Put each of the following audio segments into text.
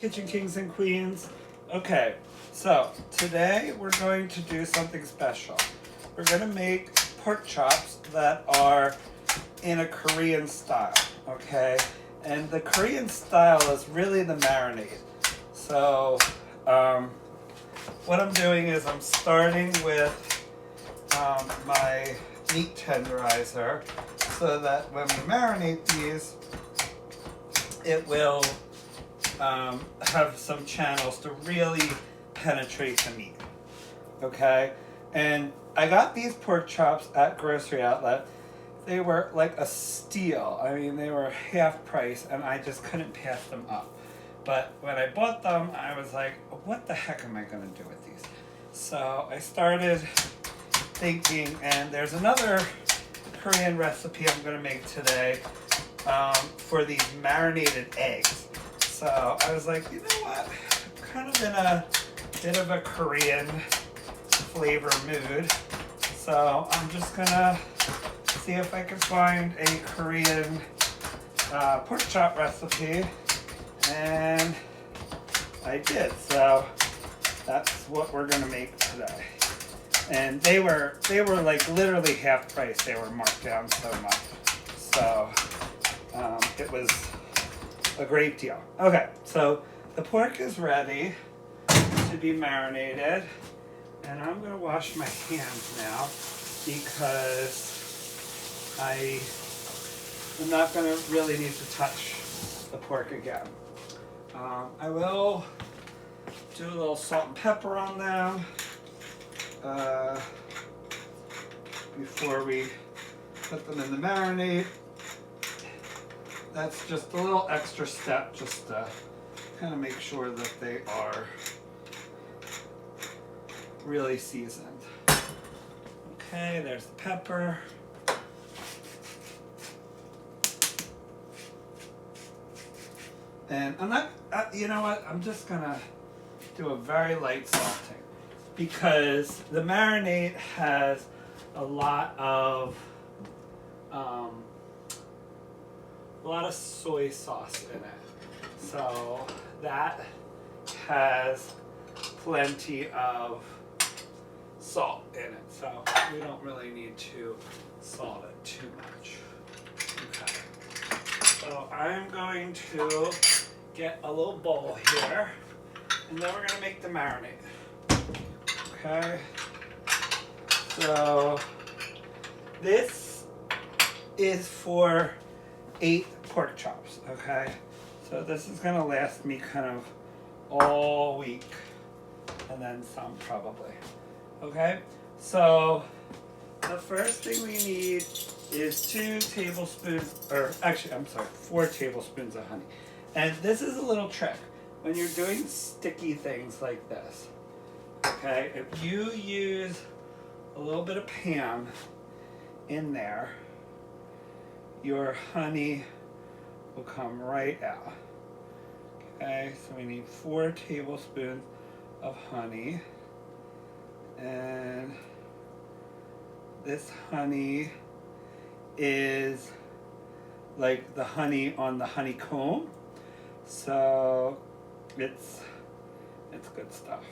Kitchen Kings and Queens. Okay, so today we're going to do something special. We're going to make pork chops that are in a Korean style, okay? And the Korean style is really the marinade. So what I'm doing is I'm starting with my meat tenderizer so that when we marinate these, it will have some channels to really penetrate the meat. Okay? And I got these pork chops at Grocery Outlet. They were like a steal. I mean, they were half price and I just couldn't pass them up. But when I bought them, I was like, what the heck am I going to do with these? So I started thinking, and there's another Korean recipe I'm going to make today for these marinated eggs. So I was like, you know what? I'm kind of in a bit of a Korean flavor mood. So I'm just gonna see if I can find a Korean pork chop recipe. And I did. So that's what we're gonna make today. And they were like literally half price. They were marked down so much. So it was a great deal. Okay, so the pork is ready to be marinated, and I'm going to wash my hands now because I'm not going to really need to touch the pork again. I will do a little salt and pepper on them before we put them in the marinade. That's just a little extra step just to kind of make sure that they are really seasoned. Okay, there's the pepper. And I'm not, you know what, I'm just gonna do a very light salting because the marinade has a lot of soy sauce in it. So that has plenty of salt in it. So we don't really need to salt it too much. Okay. So I'm going to get a little bowl here and then we're going to make the marinade. Okay. So this is for 8 pork chops, okay? So this is gonna last me kind of all week and then some probably, okay? So the first thing we need is 4 tablespoons of honey. And this is a little trick. When you're doing sticky things like this, okay, if you use a little bit of Pam in there, your honey will come right out. Okay, so we need 4 tablespoons of honey. And this honey is like the honey on the honeycomb. So it's good stuff.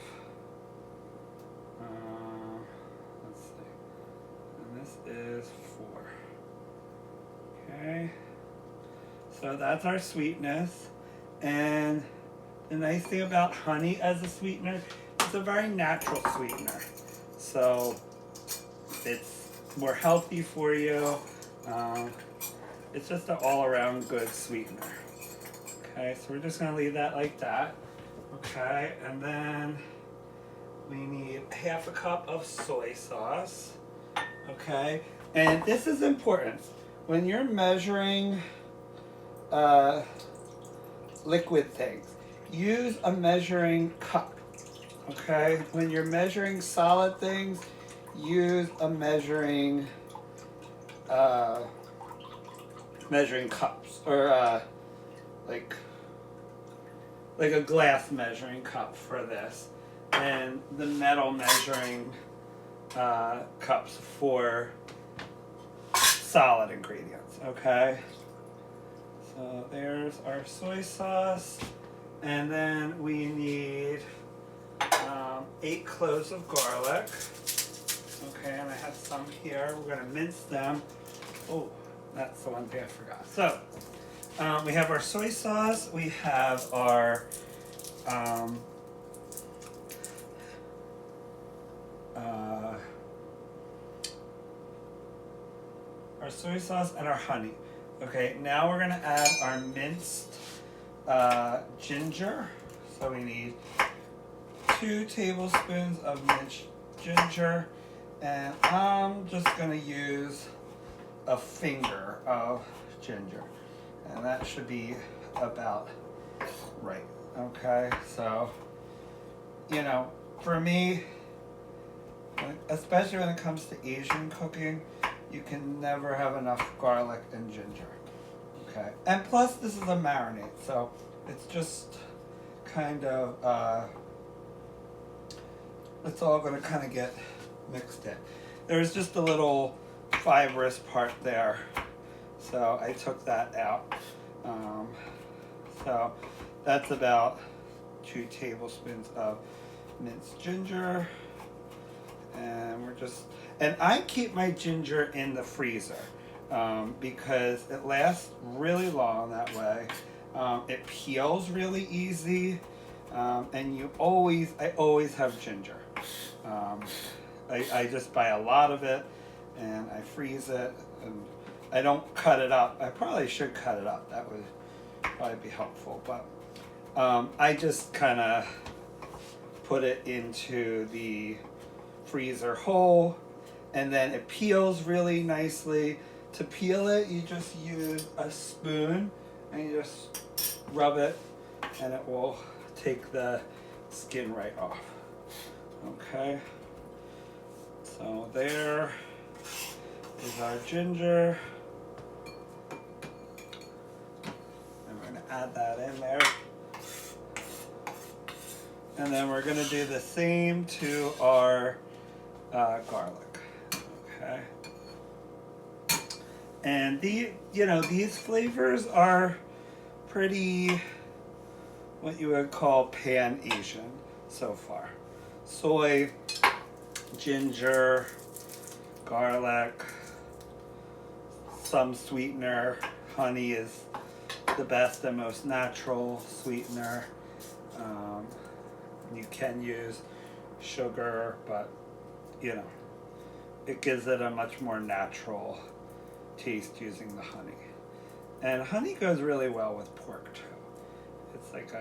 Let's see. And this is 4. Okay. So that's our sweetness. And the nice thing about honey as a sweetener, it's a very natural sweetener. So it's more healthy for you. It's just an all-around good sweetener. Okay, so we're just gonna leave that like that. Okay, and then we need half a cup of soy sauce. Okay, and this is important. When you're measuring liquid things, use a measuring cup, okay? When you're measuring solid things, use a measuring cups, or like a glass measuring cup for this, and the metal measuring cups for solid ingredients, okay? So there's our soy sauce. And then we need 8 cloves of garlic. Okay, and I have some here. We're going to mince them. Oh, that's the one thing I forgot. So, we have our soy sauce. We have our soy sauce and our honey. Okay, now we're going to add our minced ginger. So we need 2 tablespoons of minced ginger, and I'm just going to use a finger of ginger, and that should be about right. Okay, so you know, for me, especially when it comes to Asian cooking, you can never have enough garlic and ginger. Okay, and plus this is a marinade, so it's just kind of it's all going to kind of get mixed in. There's just a little fibrous part there, so I took that out. So that's about 2 tablespoons of minced ginger, and and I keep my ginger in the freezer because it lasts really long that way. It peels really easy, and I always have ginger. I just buy a lot of it and I freeze it, and I don't cut it up. I probably should cut it up. That would probably be helpful, but I just kind of put it into the freezer whole, and then it peels really nicely. To peel it, you just use a spoon and you just rub it, and it will take the skin right off. Okay, so there is our ginger, and we're going to add that in there. And then we're going to do the same to our garlic. Okay. And these flavors are pretty what you would call pan Asian so far. Soy, ginger, garlic, some sweetener. Honey is the best and most natural sweetener. You can use sugar, but it gives it a much more natural taste using the honey. And honey goes really well with pork too. It's like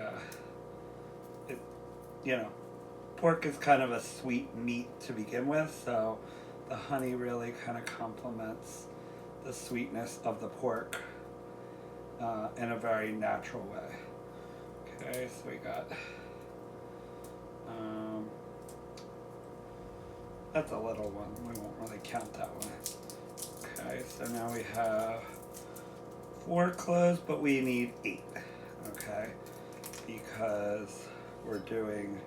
pork is kind of a sweet meat to begin with, so the honey really kind of complements the sweetness of the pork in a very natural way. Okay, so we got that's a little one. We won't really count that one. Okay, so now we have 4 cloves, but we need 8. Okay, because we're doing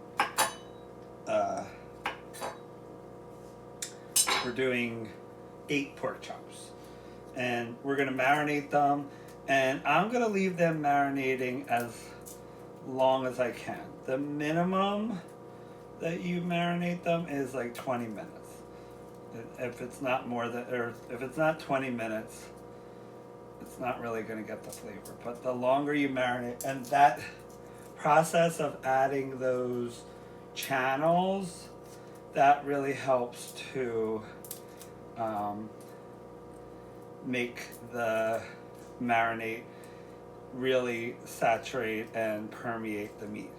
8 pork chops, and we're gonna marinate them, and I'm gonna leave them marinating as long as I can. The minimum that you marinate them is like 20 minutes. If it's not more than, or if it's not 20 minutes, it's not really going to get the flavor. But the longer you marinate, and that process of adding those channels, that really helps to make the marinade really saturate and permeate the meat.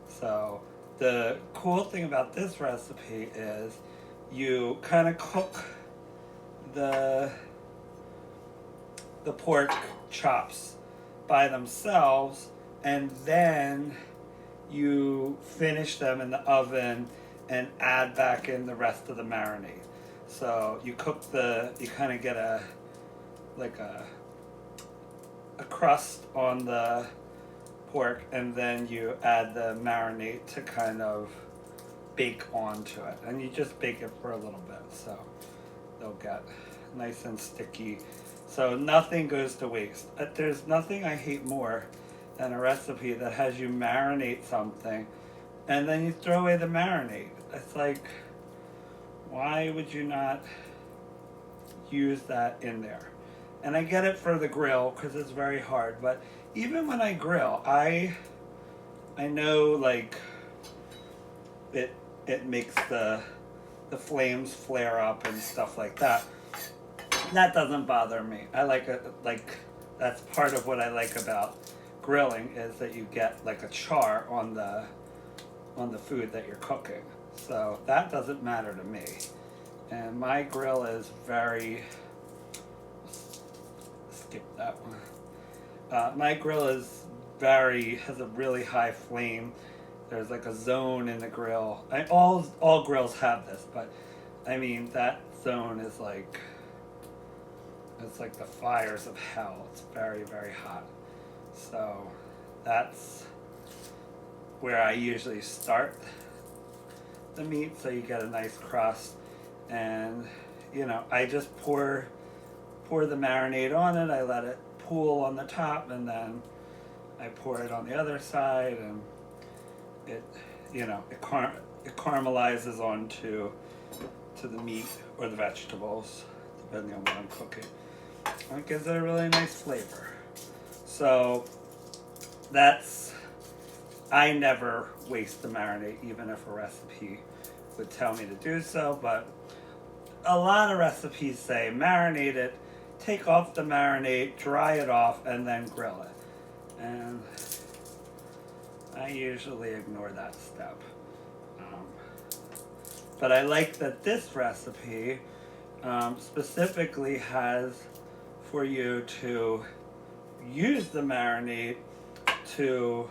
So the cool thing about this recipe is you kind of cook the pork chops by themselves, and then you finish them in the oven and add back in the rest of the marinade. So you kind of get a crust on the pork, and then you add the marinade to kind of bake onto it, and you just bake it for a little bit so they'll get nice and sticky, so nothing goes to waste. There's nothing I hate more than a recipe that has you marinate something and then you throw away the marinade. It's like, why would you not use that in there? And I get it for the grill because it's very hard, but even when I grill, I know like it makes the flames flare up and stuff like that. That doesn't bother me. I like it, like that's part of what I like about grilling is that you get like a char on the food that you're cooking. So that doesn't matter to me. And my grill is very, skip that one. My grill is has a really high flame. There's like a zone in the grill. All grills have this, but I mean that zone is like, it's like the fires of hell. It's very, very hot. So that's where I usually start the meat, so you get a nice crust. And you know, I just pour the marinade on it. I let it pool on the top, and then I pour it on the other side, and it, you know, it caramelizes onto the meat or the vegetables, depending on what I'm cooking. And it gives it a really nice flavor. So that's, I never waste the marinade, even if a recipe would tell me to do so, but a lot of recipes say marinate it, take off the marinade, dry it off, and then grill it. And I usually ignore that step. But I like that this recipe specifically has for you to use the marinade to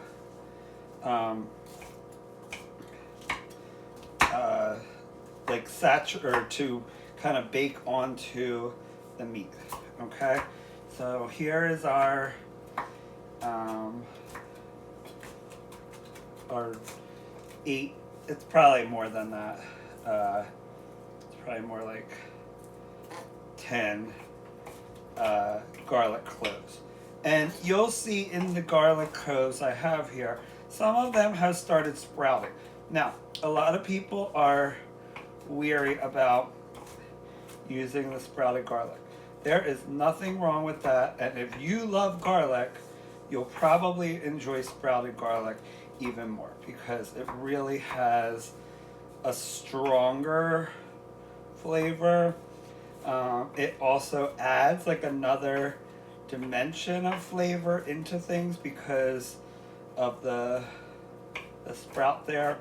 like saturate, or to kind of bake onto the meat. Okay, so here is our 8. It's probably more than that. It's probably more like 10 garlic cloves. And you'll see in the garlic cloves I have here, some of them have started sprouting. Now, a lot of people are weary about using the sprouted garlic. There is nothing wrong with that, and if you love garlic, you'll probably enjoy sprouted garlic even more because it really has a stronger flavor. It also adds like another dimension of flavor into things because of the sprout there.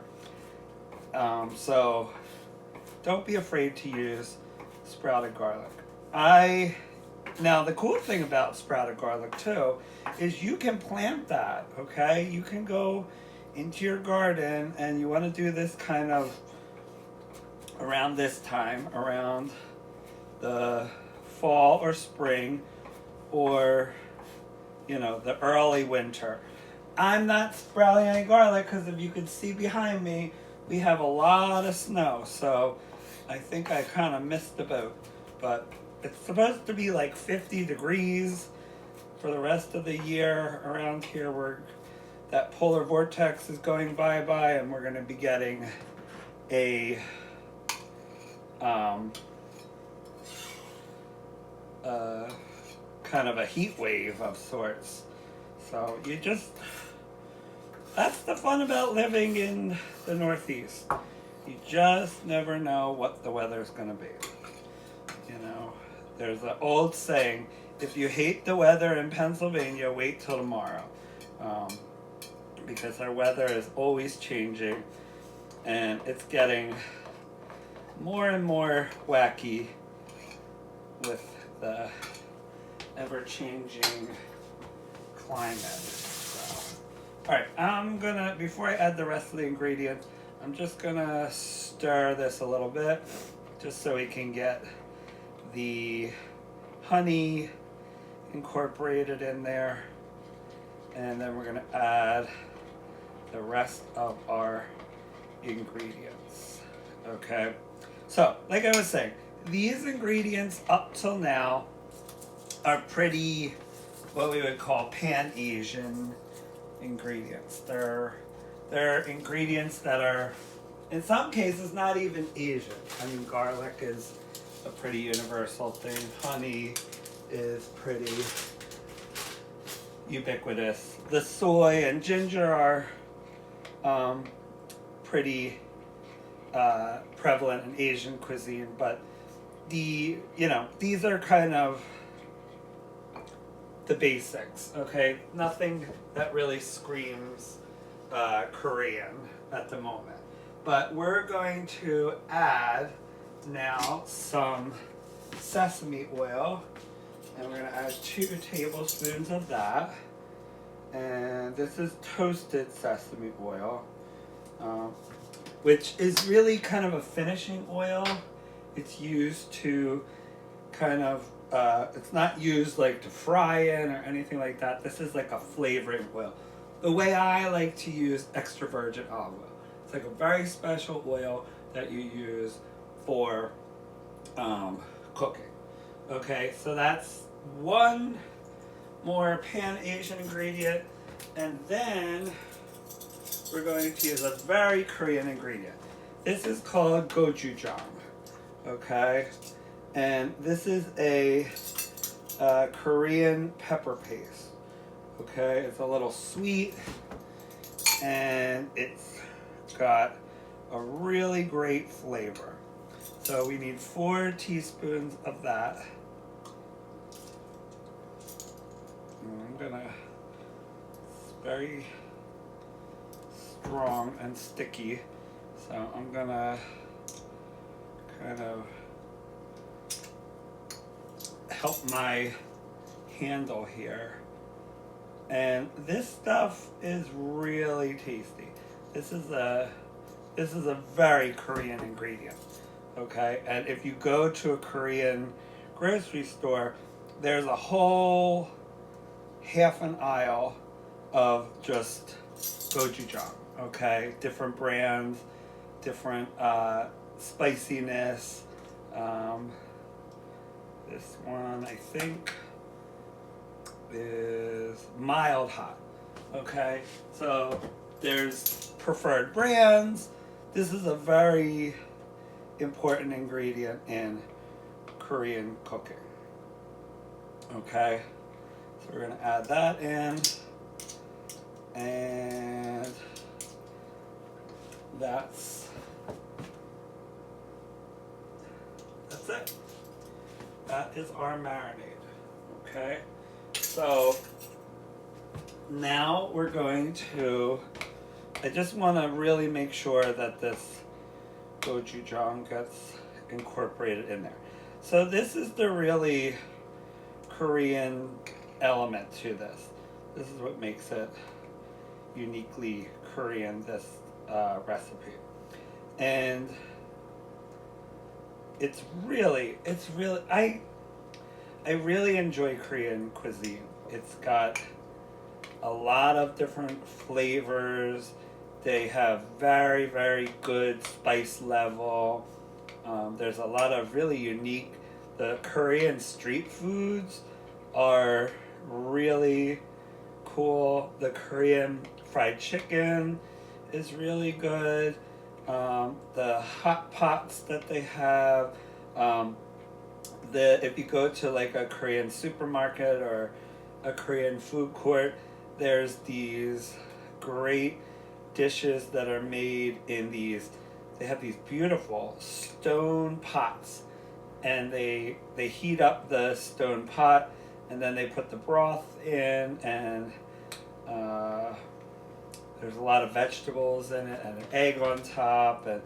So don't be afraid to use sprouted garlic. Now the cool thing about sprouted garlic too is you can plant that, okay? You can go into your garden, and you want to do this kind of around this time, around the fall or spring, or you know, the early winter. I'm not sprouting any garlic because if you can see behind me, we have a lot of snow, so I think I kind of missed the boat. But it's supposed to be like 50 degrees for the rest of the year around here, where that polar vortex is going bye-bye, and we're going to be getting a kind of a heat wave of sorts. So that's the fun about living in the Northeast. You just never know what the weather's going to be. You know, there's an old saying, if you hate the weather in Pennsylvania, wait till tomorrow. Because our weather is always changing, and it's getting more and more wacky with the ever-changing climate. So, all right, before I add the rest of the ingredients, I'm just gonna stir this a little bit, just so we can get the honey incorporated in there, and then we're gonna add the rest of our ingredients. Okay, so like I was saying, these ingredients up till now are pretty, what we would call Pan-Asian ingredients. They're ingredients that are, in some cases, not even Asian. I mean, garlic is a pretty universal thing. Honey is pretty ubiquitous. The soy and ginger are pretty prevalent in Asian cuisine, but these are kind of the basics, okay? Nothing that really screams Korean at the moment. But we're going to add now some sesame oil, and we're going to add 2 tablespoons of that. And this is toasted sesame oil, which is really kind of a finishing oil. It's used to kind of, it's not used like to fry in or anything like that. This is like a flavoring oil. The way I like to use extra virgin olive oil. It's like a very special oil that you use for cooking. Okay, so that's one more pan-Asian ingredient, and then we're going to use a very Korean ingredient. This is called gochujang, okay? And this is a Korean pepper paste, okay? It's a little sweet, and it's got a really great flavor. So we need 4 teaspoons of that. And it's very strong and sticky, so I'm gonna kind of help my handle here. And this stuff is really tasty. This is a very Korean ingredient, okay? And if you go to a Korean grocery store, there's a whole half an aisle of just gochujang, okay? Different brands, different spiciness. This one, I think, is mild hot, okay? So there's preferred brands. This is a very important ingredient in Korean cooking, okay? So we're gonna add that in, and that's it. That is our marinade, okay? So now we're going to, I just want to really make sure that this gochujang gets incorporated in there. So this is the really Korean element to this. This is what makes it uniquely Korean, this recipe. And it's really, I really enjoy Korean cuisine. It's got a lot of different flavors. They have very, very good spice level. There's a lot of really unique, the Korean street foods are really cool. The Korean fried chicken is really good. The hot pots that they have, if you go to like a Korean supermarket or a Korean food court, there's these great dishes that are made in these, they have these beautiful stone pots, and they heat up the stone pot, and then they put the broth in, and there's a lot of vegetables in it, and an egg on top, and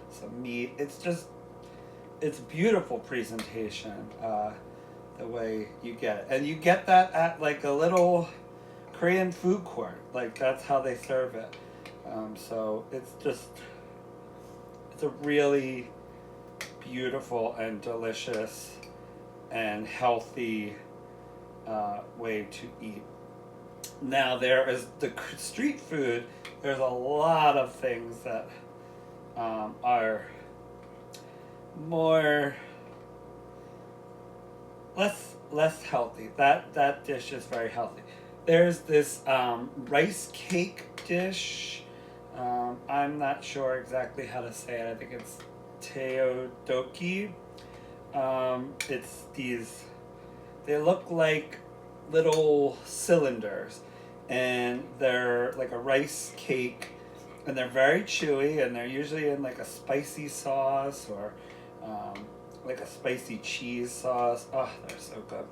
some meat. It's beautiful presentation, the way you get it. And you get that at like a little Korean food court. Like, that's how they serve it. So it's a really beautiful and delicious and healthy way to eat. Now, there is the street food. There's a lot of things that are less healthy. That dish is very healthy. there's this rice cake dish. I'm not sure exactly how to say it. I think it's teodoki. It's these, they look like little cylinders, and they're like a rice cake, and they're very chewy, and they're usually in like a spicy sauce or like a spicy cheese sauce. Oh, they're so good.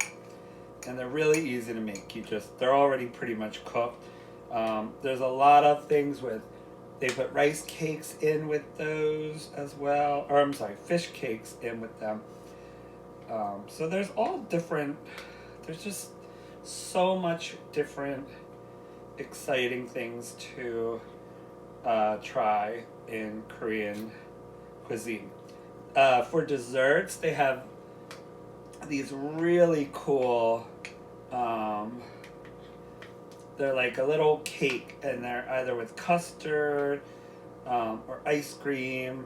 And they're really easy to make. They're already pretty much cooked. There's a lot of things with, they put rice cakes in with those as well, or I'm sorry, fish cakes in with them. So there's all different, there's just so much different exciting things to try in Korean cuisine. For desserts, they have these really cool, they're like a little cake, and they're either with custard or ice cream.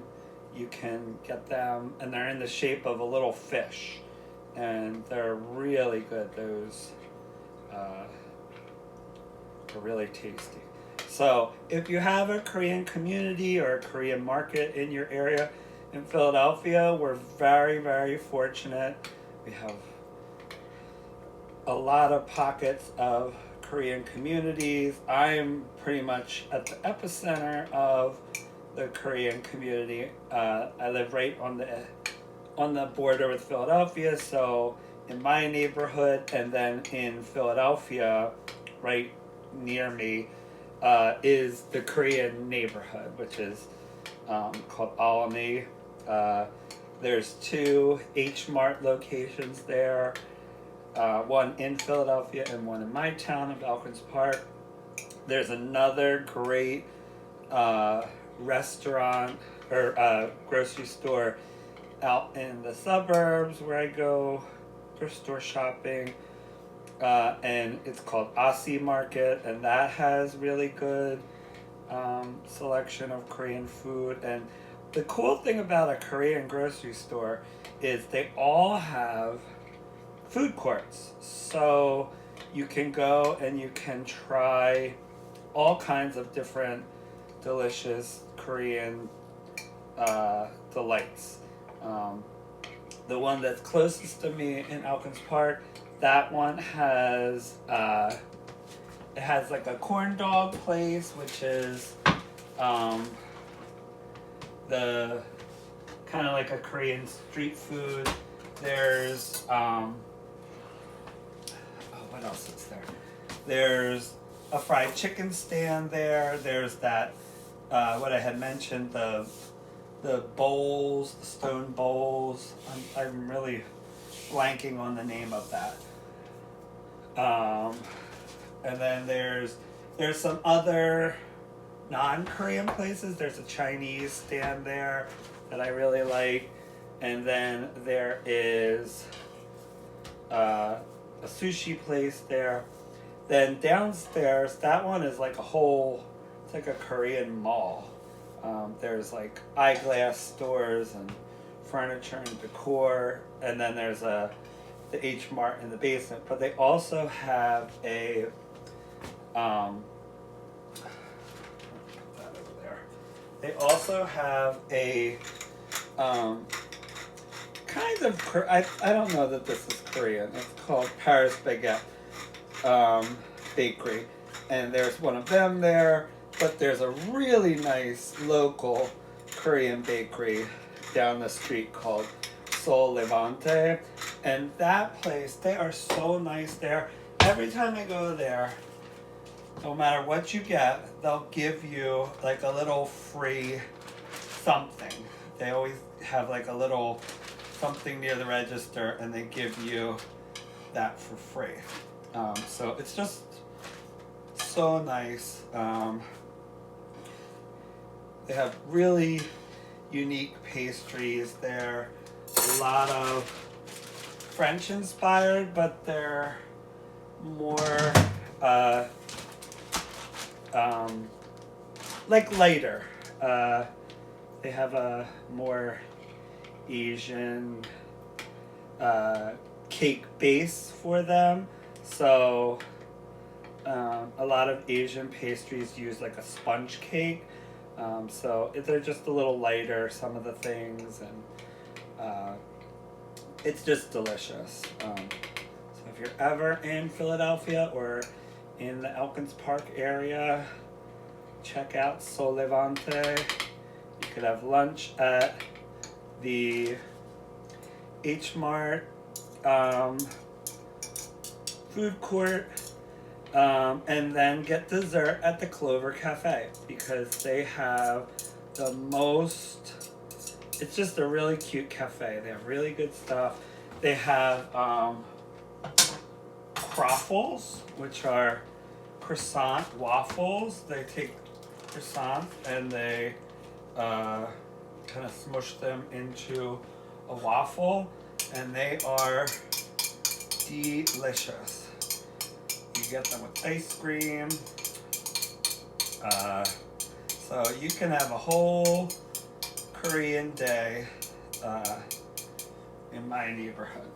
You can get them, and they're in the shape of a little fish, and they're really good. Those are really tasty. So if you have a Korean community or a Korean market in your area in Philadelphia, we're very, very fortunate. We have a lot of pockets of Korean communities. I'm pretty much at the epicenter of the Korean community. I live right on the border with Philadelphia, so in my neighborhood, and then in Philadelphia, right near me, is the Korean neighborhood, which is called Alamy. There's 2 H Mart locations there, one in Philadelphia and one in my town of Elkins Park. There's another great restaurant or grocery store out in the suburbs where I go for store shopping, and it's called Asi Market, and that has really good selection of Korean food. And the cool thing about a Korean grocery store is they all have food courts, so you can go and you can try all kinds of different delicious Korean delights. The one that's closest to me in Elkins Park, that one has it has like a corn dog place, which is the kind of like a Korean street food. There's what else is there? There's a fried chicken stand there. There's that what I had mentioned, the bowls, the stone bowls. I'm really blanking on the name of that. And then there's some other non-Korean places. There's a Chinese stand there that I really like, and then there is a sushi place there. Then downstairs, that one is like it's like a Korean mall. There's like eyeglass stores and furniture and decor, and then there's the H Mart in the basement. But they also have a They also have a kind of I don't know that this is Korean. It's called Paris Baguette Bakery, and there's one of them there. But there's a really nice local Korean bakery down the street called Sol Levante, and that place, they are so nice there. Every time I go there, no matter what you get, they'll give you like a little free something. They always have like a little something near the register, and they give you that for free. So it's just so nice. They have really unique pastries there. A lot of French inspired, but they're more like lighter. They have a more Asian cake base for them. So A lot of Asian pastries use like a sponge cake, so they're just a little lighter, some of the things, and it's just delicious. So if you're ever in Philadelphia or in the Elkins Park area, check out Sollevante. You could have lunch at the H Mart food court, and then get dessert at the Clover Cafe, because they have the most, it's just a really cute cafe. They have really good stuff. They have croffles, which are croissant waffles. They take croissants and they kind of smush them into a waffle, and they are delicious. You get them with ice cream, so you can have a whole Korean day in my neighborhood.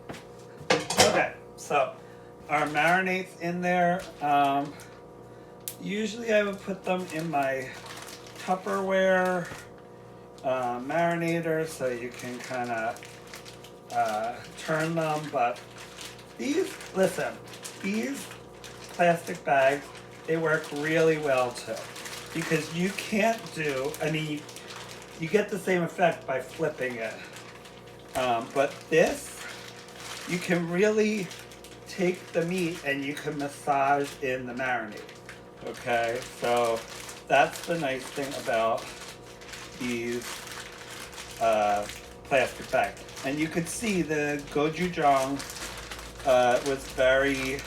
Okay, so our marinades in there. Usually I would put them in my Tupperware marinator, so you can kind of turn them. But these plastic bags, they work really well too, because you can't do, you get the same effect by flipping it, but this, you can really take the meat and you can massage in the marinade. Okay, so that's the nice thing about these plastic bags. And you could see the gochujang was very,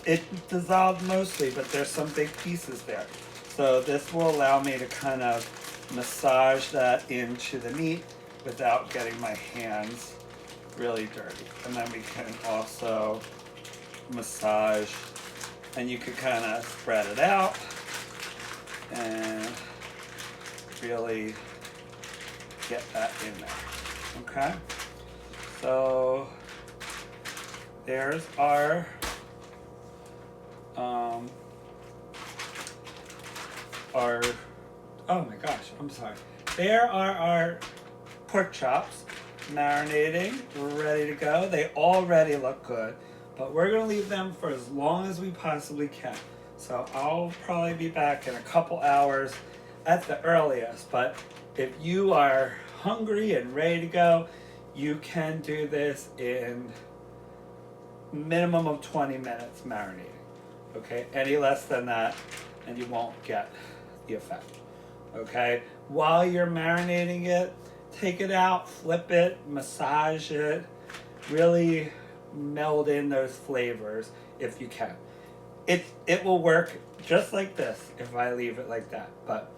it dissolved mostly, but there's some big pieces there. So this will allow me to kind of massage that into the meat without getting my hands really dirty. And then we can also massage, and you can kind of spread it out and really get that in there. Okay, so there's our oh my gosh, I'm sorry. There are our pork chops marinating, ready to go. They already look good, but we're gonna leave them for as long as we possibly can. So I'll probably be back in a couple hours at the earliest, but if you are hungry and ready to go, you can do this in minimum of 20 minutes marinating. Okay, any less than that and you won't get the effect. Okay, while you're marinating it, take it out, flip it, massage it, really meld in those flavors if you can. It will work just like this if I leave it like that, but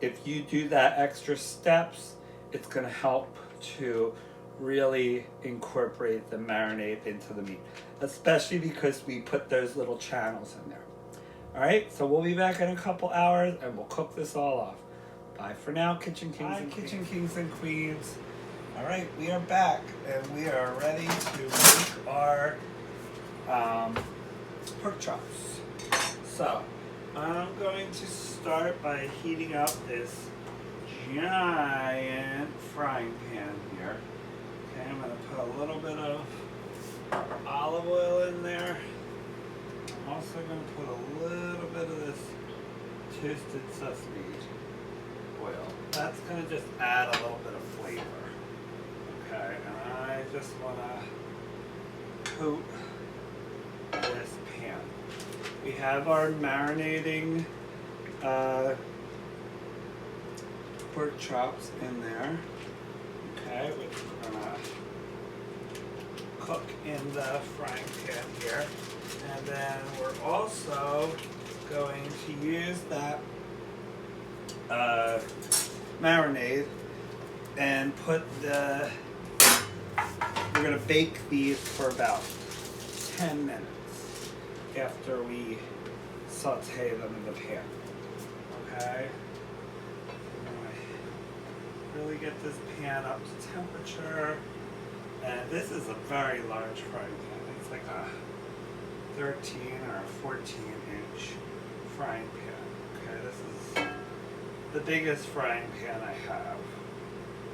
if you do that extra steps, it's going to help to really incorporate the marinade into the meat, especially because we put those little channels in there. All right, so we'll be back in a couple hours and we'll cook this all off. Bye for now, Kitchen Kings and Queens. All right, we are back and we are ready to make our pork chops. So I'm going to start by heating up this giant frying pan here. Okay, I'm going to put a little bit of olive oil in there. I'm also going to put a little bit of this toasted sesame oil. That's going to just add a little bit of flavor. Okay, and I just want to coat this pan. We have our marinating pork chops in there. Okay, which we're gonna cook in the frying pan here. And then we're also going to use that marinade and put we're gonna bake these for about 10 minutes after we saute them in the pan. Okay? Really get this pan up to temperature. And this is a very large frying pan. It's like a 13 or a 14-inch frying pan. Okay, this is the biggest frying pan I have.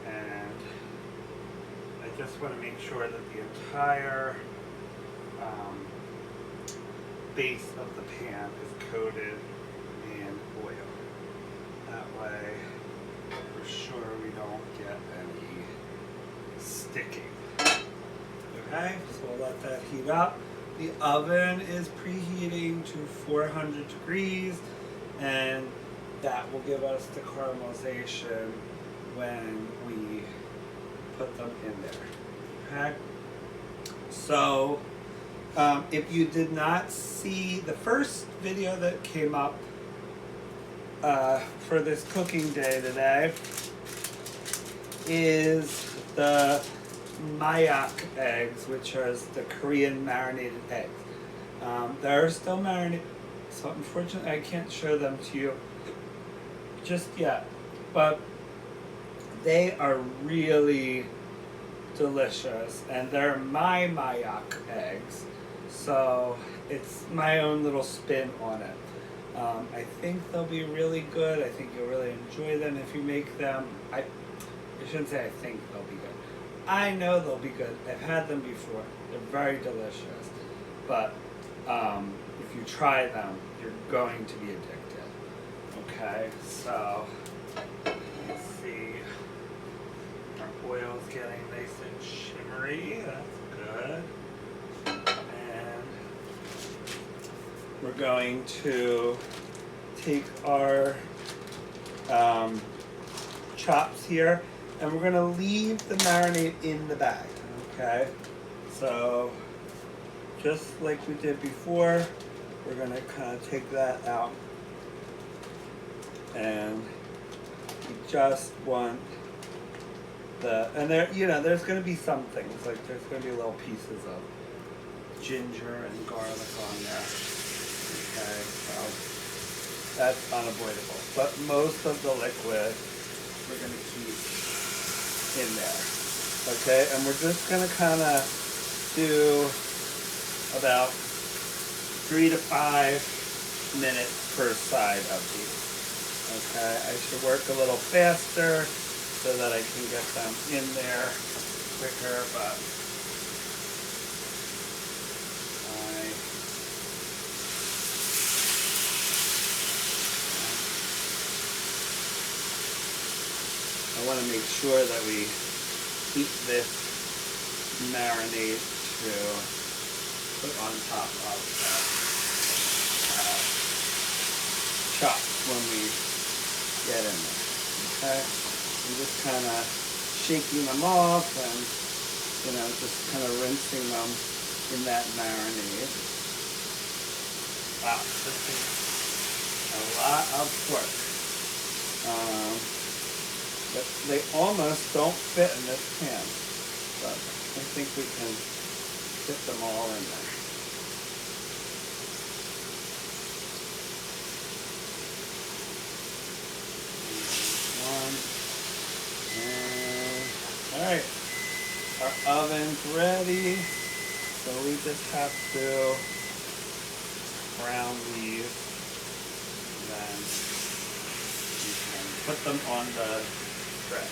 And I just want to make sure that the entire base of the pan is coated in oil. That way, for sure we don't get any sticking. Okay, so we'll let that heat up. The oven is preheating to 400 degrees, and that will give us the caramelization when we put them in there. Okay, so if you did not see the first video that came up for this cooking day today, is the mayak eggs, which are the Korean marinated eggs. They're still marinated, so unfortunately I can't show them to you just yet, but they are really delicious, and they're my mayak eggs, so it's my own little spin on it. I think they'll be really good. I think you'll really enjoy them if you make them. I shouldn't say I think they'll be good. I know they'll be good. I've had them before. They're very delicious. But if you try them, you're going to be addicted. Okay, so let's see. Our oil's getting nice and shimmery. That's good. And we're going to take our chops here, and we're going to leave the marinade in the bag. Okay, so just like we did before, we're going to kind of take that out, and we just want and there, there's going to be some things, like there's going to be little pieces of ginger and garlic on there. Okay, so that's unavoidable. But most of the liquid we're going to keep in there. Okay, and we're just going to kind of do about 3 to 5 minutes per side of these. Okay, I should work a little faster so that I can get them in there quicker, but I want to make sure that we keep this marinade to put on top of the chop when we get in there. Okay, I'm just kind of shaking them off and just kind of rinsing them in that marinade. Wow, this is a lot of pork. But they almost don't fit in this pan. But I think we can fit them all in there. One. And all right. Our oven's ready. So we just have to brown these. And then we can put them on the tray.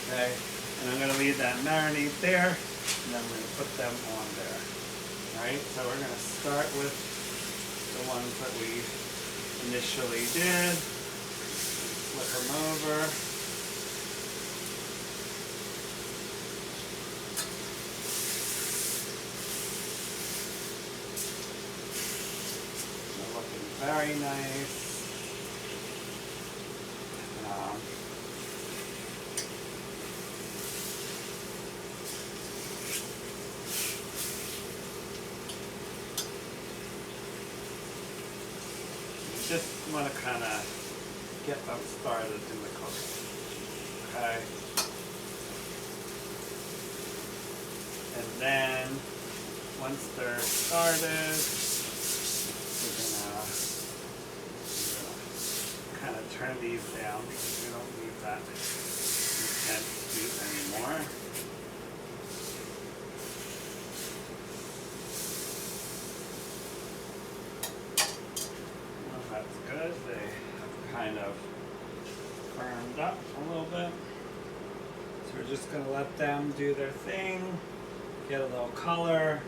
Okay, and I'm going to leave that marinade there, and then we're going to put them on there. Alright, so we're going to start with the ones that we initially did. Flip them over. They're looking very nice. Just want to kind of get them started in the cooking. Okay. And then once they're started, we're gonna kind of turn these down because we don't need that intense heat anymore. softened up a little bit. So we're just going to let them do their thing, get a little color.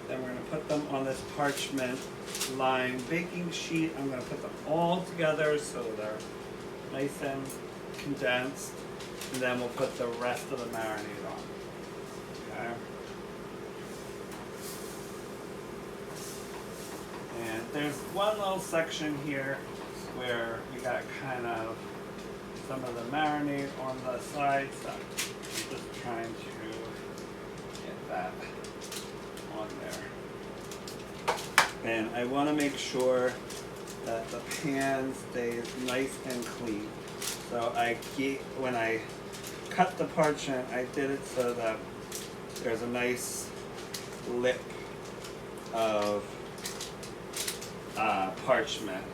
Then we're going to put them on this parchment lined baking sheet. I'm going to put them all together so they're nice and condensed. And then we'll put the rest of the marinade on. Okay. And there's one little section here where we got kind of some of the marinade on the side. So I'm just trying to get that on there. And I want to make sure that the pan stays nice and clean. So when I cut the parchment, I did it so that there's a nice lip of parchment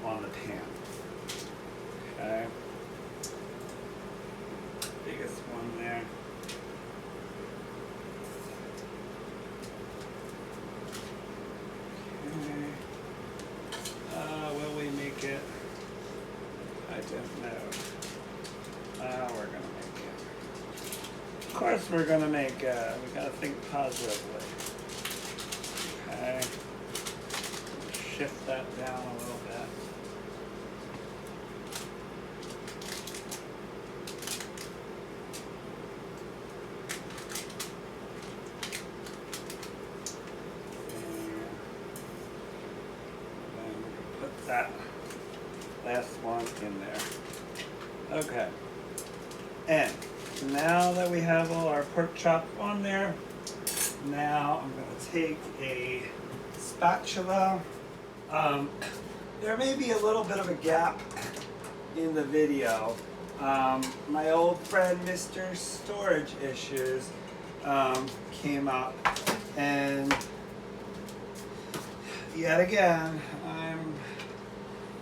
on the pan. Okay. Biggest one there. Okay. Will we make it? I don't know. We're gonna make it. Of course we're gonna make it. We gotta think positively. Okay. Shift that down a little bit. And put that last one in there. Okay. And now that we have all our pork chop on there, now I'm going to take a spatula. There may be a little bit of a gap in the video. My old friend Mr. Storage Issues came up, and yet again I'm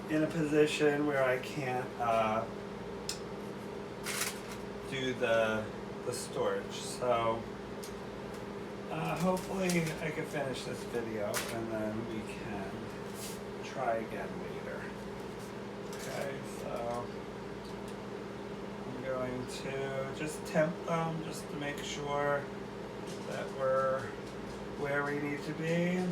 in a position where I can't do the storage. So hopefully I can finish this video and then we can try again later. Okay, so I'm going to just temp them just to make sure that we're where we need to be.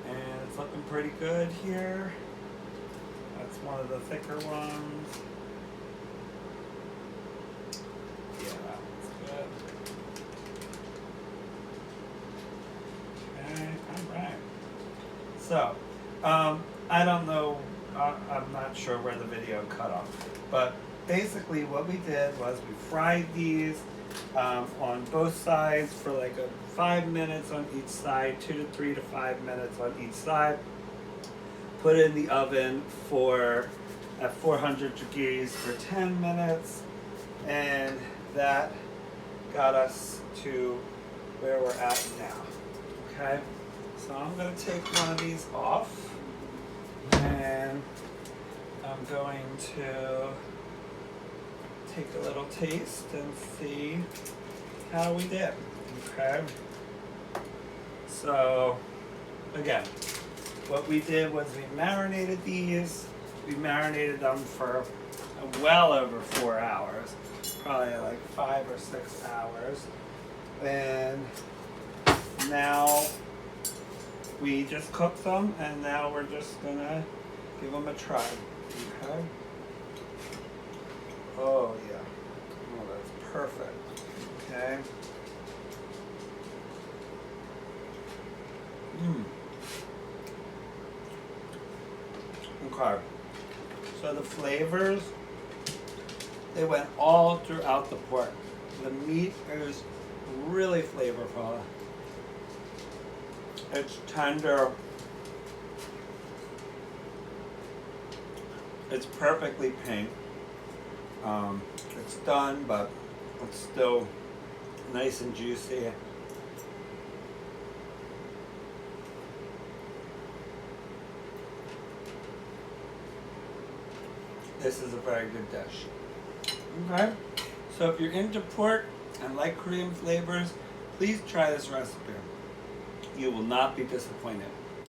And it's looking pretty good here. That's one of the thicker ones. Yeah, that one's good. Okay, alright. So, I don't know, I'm not sure where the video cut off, but basically what we did was we fried these on both sides for like 5 minutes on each side, 2 to 3 to 5 minutes on each side. Put it in the oven at 400 degrees for 10 minutes, and that got us to where we're at now. Okay, so I'm going to take one of these off, and I'm going to take a little taste and see how we did. Okay, so again, what we did was we marinated these. We marinated them for well over 4 hours, probably like 5 or 6 hours, and now we just cooked them, and now we're just gonna give them a try. Okay. Oh yeah. Oh, that's perfect. Okay. Okay. So the flavors, they went all throughout the pork. The meat is really flavorful. It's tender. It's perfectly pink. It's done, but it's still nice and juicy. This is a very good dish. Okay, so if you're into pork and like Korean flavors, please try this recipe. You will not be disappointed.